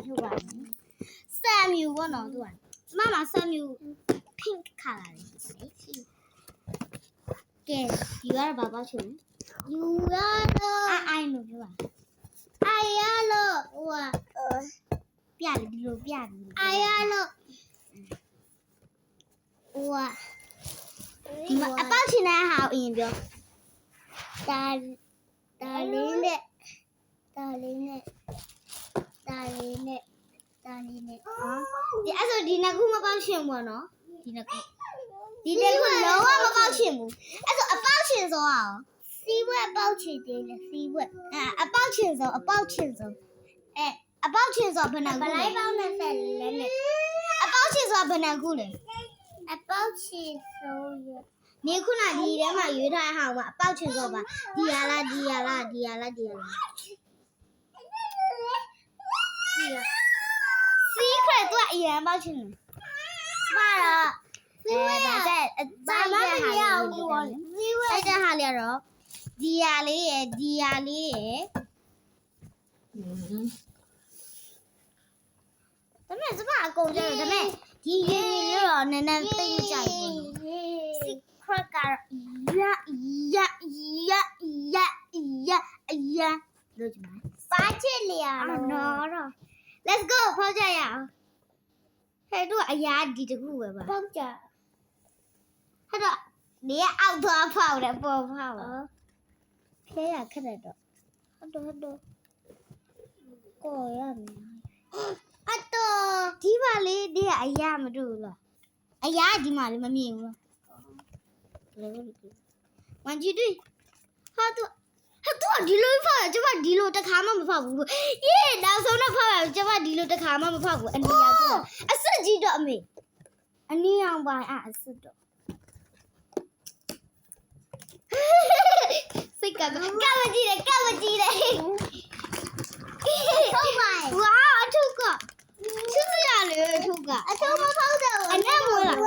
ထုတ်ပါမယ်ဆမ်မြူပေါ့နော်သူကမမဆမ်မြူ pink color လေးကဲဒီကတော့ဘာပေါ့ချင်လဲယူရတော့အိုင်လို့ပြောပါအိုင်ရလို့ဟိုပြတယ်ဒီလိုပြတယ်အိုင်ရလို့ဟိုဒီမှာအပေါက်ချင်တဲ့ဟာကိုအရင်ပြောဒါလေးနဲ့ဟာဒီအဲ့ဆိုဒီနှစ်ခုမပေါက်ချင်ဘူးနော်ဒီနှစ်ခုလုံးဝမပေါက်ချင်ဘူးအဲ့ဆိုအပေါက်ချင်စောအောင်စီးဘွက်ပေါက်ချင်သေးတယ်စီးဘွက်အပေါက်ချင်စောအပေါက်ချင်စောဘယ်နှခုလဲဘလိုက်ပေါင်းနဲ့ဆက်လဲနဲ့အပေါက်ချင်စောဘယ်နှခုလဲအပေါက်ချင်စောရနေခုနဒီထဲမှာရွေးထားတဲ့ဟာကအပေါက်ချင်စောပါဒီရလားစီးခရက်သူကအရင်ပေါက်ချင်တယ်ပါတော့ဒါတဲ့ဘာမှမရဘူးပေါ့စီးဝဲအဲ့ဒါဟာလေတော့ဒီရလေးရယ်ဒါမဲ့စမအကုန်ကြတယ်ဒါမဲ့ဒီရင်းလေးတော့နည်းနည်းသိကြိုက်ဘူးစီခရက်ကတော့လို့ကြမှာပါချစ်လျာတော့ let's go ဖောက်ကြရအောင်ဟဲ့တို့အရာဒီတခုပဲပါဖောက်ကြဟဲ့တော့နေရအောက်သွားဖောက်တယ်ပေါ်ဖောက်ဖဲရခက်တယ်တော့ဟုတ်တော့ကိုရမယ်အတော့ဒီပါလေးဒီကအရာမတူဘူးလားအရာဒီမှာလေးမမြင်ဘူးလား1 2 3ဟာတော့ဒီလိုဖောက်ရကျမဒီလိုတစ်ခါမှမဖောက်ဘူးယေးနောက်ဆုံးတော့ဖောက်ရကျမဒီလိုတစ်ခါမှမဖောက်ဘူးအနီရောင်အစစ်ကြီးတော့အမေအနီရောင်ပါအစစ်တော့စိတ်ကမကြည့်တယ်ဟုတ်ပါရဲ့ဝါအထုကချစ်စရာလေအထုကအထုမဖောက်တော့အနက်မို့လား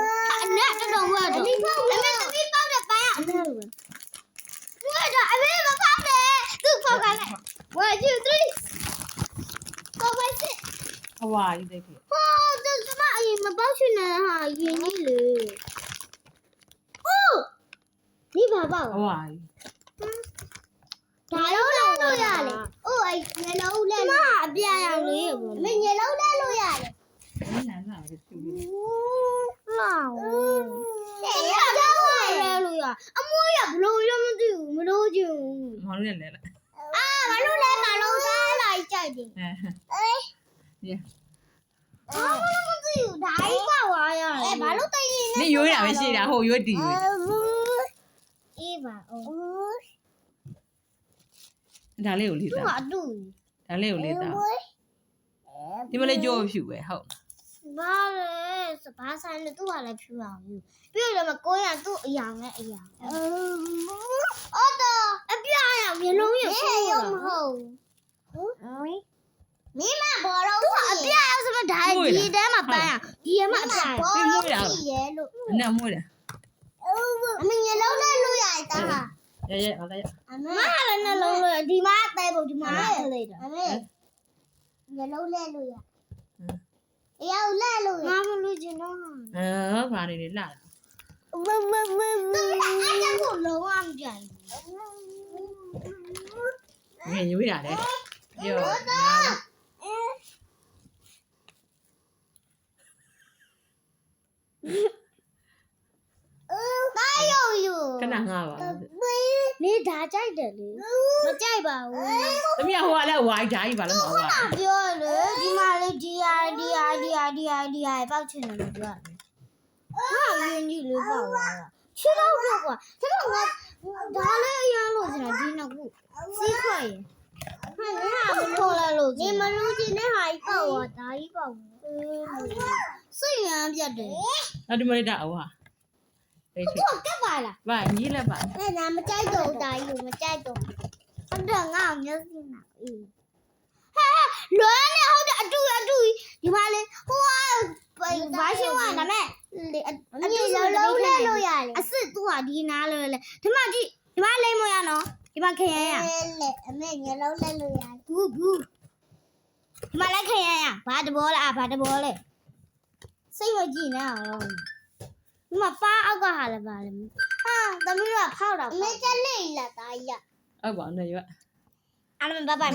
အနက်တော်မတော့အမေသမီးပေါက်တဲ့ပန်းကအနက်လို့တော့အမေမဖောက်နဲ့သူဖောက်ကလည်း1 2 3ကိုပဲစစ်ဟဝါကြီးတဲ့ခေဟောသူမအရင်မပေါက်ချင်တဲ့ဟာယင်းကြီးလေဟုတ်ဒီဘာပေါ့ဟဝါကြီးဒါလုံးလဲလို့ရတယ်။အိုးအဲ့ညလုံးလဲမအပြာရောင်လေးကိုမင်းညလုံးလဲလို့ရတယ်။နာနာလေးသူလေး။လောင်း။ဟဲ့ရတော့လဲလို့ရ။အမွေးရဘလို့ရမသိဘူးမလို့ချင်ဘူး။မလို့လည်းလဲ။မလို့လဲမလို့သားလိုက်ကြိုက်တယ်။အေး။ည။မသိဘူးဒါကြီးပါဝါရတယ်။ဘာလို့တိုင်နေလဲ။နေရွေးတာပဲရှိတာဟိုရွေးတီရွေး။အေးပါ။အိုးဒါလေးကိုလေးသားဒါလေးကိုလေးသားဒီမလေးကြောဖြူပဲဟုတ်ဘာလဲစပါးဆိုင်လို့သူ့ဟာလည်းဖြူအောင်ယူပြီးတော့လည်းကိုရသူ့အယောင်နဲ့အယောင်အော်တော့အပြာရောင်မျိုးလုံးရဆိုးမဟုတ်မင်းမဘောလုံးသူအပြာရောင်ဆိုတော့ဒါဒီတဲမှာပန်းဒီရမအပြာရောင်ရဲလို့အနက်မွေးတာအမေညလုံးလဲလို့ရတာဟာရဲဟုတ်တယ်အမေမလည်းနှလုံးလို့ဒီမှာတဲဖို့ဒီမှာထလိုက်တာအမေညလုံးလဲလို့ရအယောက်လဲလို့ငါမလို့ကျင်တော့ဘာနေလဲလာသူကအဲ့ဒါကိုလုံးဝမကြိုက်ငယ်ရွေးတာလေပြောခဏငါပါနေဒါကြိုက်တယ်လေမကြိုက်ပါဘူးသမီးကဟိုကလည်းဝိုင်းဓာကြီးပါလို့မဟုတ်ပါဘူးပြောလေဒီမှာလေဒီဟာပေါက်ချင်တယ်လို့ပြောတယ်ဟာရင်းကြီးလေးပေါက်သွားတာချစ်တော့တော့ကွာဒါတော့ငါဒါလေးအရန်လို့ဆိုတာဒီနှစ်ခုစီးခွက်ရင်ဟာငါမလို့လဲလို့ဒီမလို့ချင်တဲ့ဟာကြီးပေါက်သွားဒါကြီးပေါက်စိတ်ရမ်းပြတ်တယ်အဲ့ဒီမလေးတာဟိုဟာသူကက်ပါလား။ဘာညီလည်းပါ။ငါမကြိုက်တော့တာကြီးမကြိုက်တော့။ဟုတ်တယ်ငါမျက်စိနာအေး။ဟဲ့လွမ်းနေဟုတ်တယ်အတူဒီမှာလေဟိုဘာရှင်းဝါဒါမဲ့အတူလုံးလဲလို့ရတယ်။အစ်စ်သူကဒီနားလဲဒီမှာကြည့်ဒီမှာလိမ့်မရနော်ဒီမှာခရမ်းရ။အမေညလုံးလဲလို့ရတယ်။ဘူး မလိုက်ခင်ရဘာတဘောလားဘာတဘောလဲစိတ်မကြည့်နဲ့အောင်ဒီမှာပါအောက်ကဟာလည်းပါလေဟာသမီးတို့ကဖောက်တာအမေချက်လေးလာတာကြီး ဟုတ်ပါနဲ့ရွက် အားလုံးဘိုင်ဘိုင်